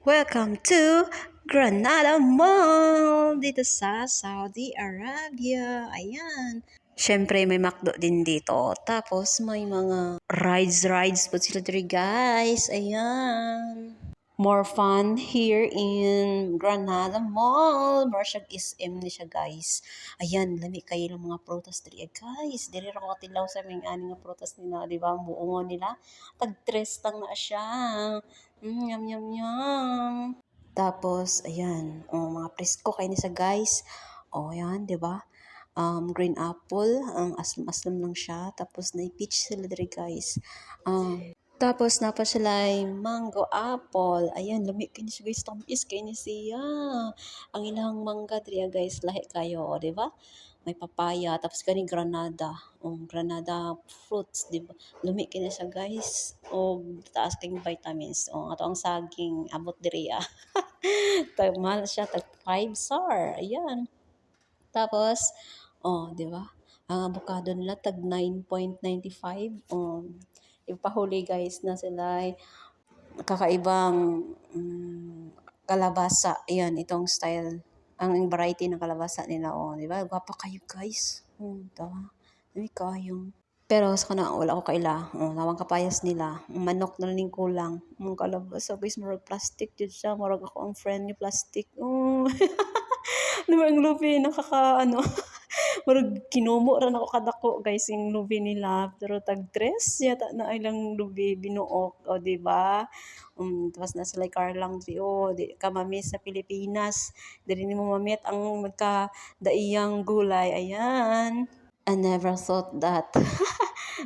Welcome to Granada Mall dito sa Saudi Arabia. Ayan. Siyempre, may McDo din dito. Tapos, may mga rides po sila dito, guys. Ayan. More fun here in Granada Mall. More siya SM ni siya, guys. Ayan, lami kayo ng mga prutas dito, guys. Dili ra ko katilaw sa mga ani nga prutas nila, di ba? Buongon nila. Tag-tres lang na siya. Yum, yum, yum. Tapos, ayan, mga presko kayo ni sa guys. Ayan, di ba? Green apple, aslam-aslam lang siya. Tapos, na-peach sila diri guys. Tapos, napa sila ay mango apple. Ayan, lami kayo siya guys. Tamis kayo ni siya. Ang ilang mangga diri guys, lahi kayo, di ba? May papaya, tapos gani granada. Granada fruits, di ba? Lumi kini siya guys. Taas kayong vitamins. Ato ang saging, abot diri mahal siya, tag 5 star. Ayan. Tapos, di ba? Ang avocado nila, tag 9.95. Ipahuli guys na sila ay kakaibang kalabasa. Ayan, itong style. Ang variety ng kalabasa nila, di ba? Gwapa kayo, guys. Diba? Dami kayong. Pero sa kana wala ko kaila. Nawang kapayas nila. Manok na rin kulang. Kalabasa, guys, murag plastic jud siya. Murag ako ang friend ni plastic. Naman ang lupi, nakaka. Murag kinumo ra nako kadako guys yung lubi nila, pero tag tres yata na ilang lubi binuok, di ba? Tapos na sila Carlang di ka mamiss sa Pilipinas, dili nimo mamit ang magkadaiyang gulay. Ayan, I never thought that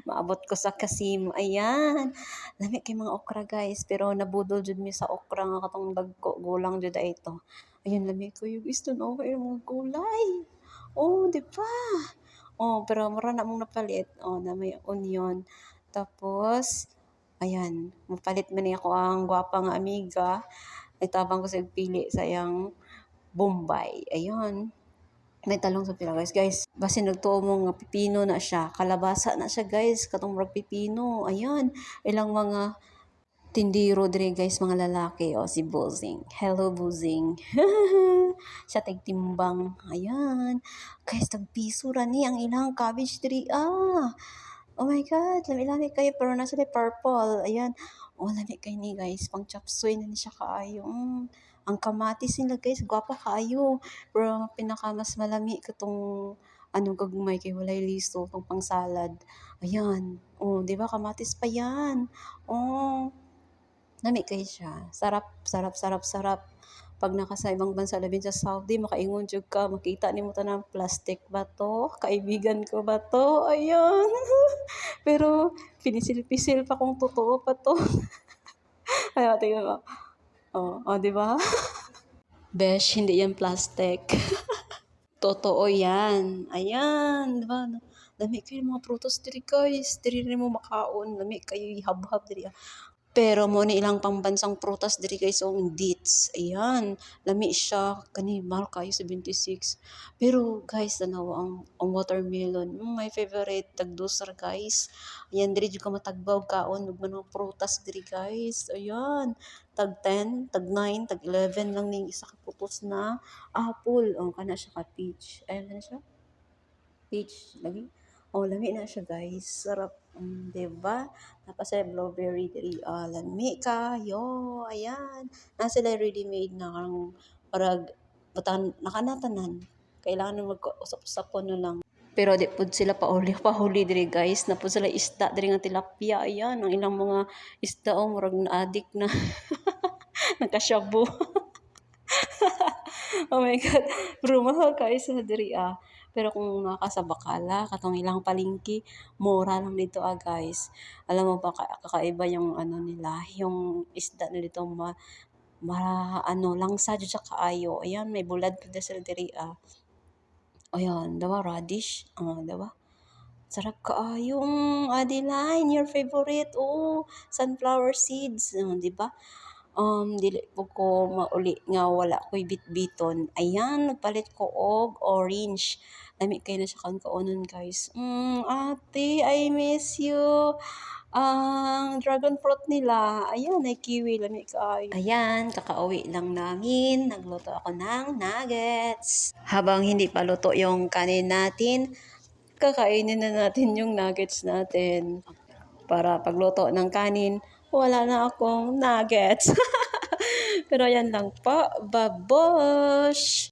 maabot ko sa Kasim. Ayan, lami kay mga okra guys, pero nabudol jud mi sa okra nga katong dagko gulang jud ito. Ayun, lami ko yung gusto na okay mga gulay. Di ba? Pero mura na mong napalit. Na may onion. Tapos, ayan, mapalit man niya ako ang gwapa nga amiga. Itabang ko sa pili sa yang Bombay. Ayun. May talong sa pila guys. Guys, basi nagtuo mo nga pipino na siya. Kalabasa na siya guys. Katong murag pipino. Ayan. Ilang mga tindiro dire guys, mga lalaki. Si Buzing. Hello, Buzing. Siya tigtimbang. Ayan. Guys, tagpiso ra ni ang ilang cabbage diri. Oh my God. Lami-lami kayo. Pero nasa purple. Ayan. Lami kayo ni guys. Pang chop suey na ni siya kaayo. Ang kamatis nila guys. Gwapa kaayo. Pero pinaka mas malami katong gagmay kay walay liso tong pang salad. Ayan. Di ba kamatis pa yan. Lami kay siya. Sarap, sarap, sarap, sarap. Pag nakasa ibang bansa, labing sa Saudi, makaingon jud ka, makita nimo tanang plastic ba to? Kaibigan ko ba to? Ayun. Pero pinisil-pisil pa kung totoo pa to. Ay, tingnan mo. Di ba? Besh, hindi yan plastic. Totoo yan. Ayan, di ba? Lami kayo mga prutas diri guys. Diri rin mo makaon. Lami kayo ihab-hab diri. Pero mo ni ilang pambansang prutas diri guys, dates. Ayan, lami siya kani mahal kayo 76. Pero guys, tanaw ang watermelon, my favorite tagdusar guys. Ayan, diri jud ka matagbaw kaon ug mga prutas diri guys. Ayan, tag 10, tag 9, tag 11 lang ning isa ka putos na apple. Kana siya ka peach. Ayan na siya. Peach lagi. Lami na siya guys. Sarap. Diba? Tapos ay blueberry diri. Lami kayo. Ayan. Sila ready-made na karang parag batan nakanatanan. Kailangan mag-usap-usapon na lang. Pero di pud sila pahuli diri guys. Na pud sila isda diri nga tilapia. Ayan, ang ilang mga isda murag na-addict na. Nagkasyabu. Oh my God. Bro, mahal kayo sa diri Pero kung nakasabakala, katong ilang palingki, mura lang dito guys. Alam mo ba, kakaiba yung nila, yung isda na dito, langsa dyan siya kaayo. Ayan, may bulad pa dyan sila diri Ayan, diba, radish? Diba? Sarap kaayong Adeline, your favorite. Sunflower seeds. Diba? dili po ko mauli nga wala ko'y bitbiton. Ayan, nagpalit ko og orange. Lami kayo na siya kaunon guys. Ate, I miss you. Ang dragon fruit nila, ayan, ay kiwi, lami kaayo. Ayan, kakauwi lang namin. Nagluto ako ng nuggets. Habang hindi pa luto yung kanin natin, kakainin na natin yung nuggets natin. Para pagluto ng kanin, wala na akong nuggets. Pero yan lang po. Babush!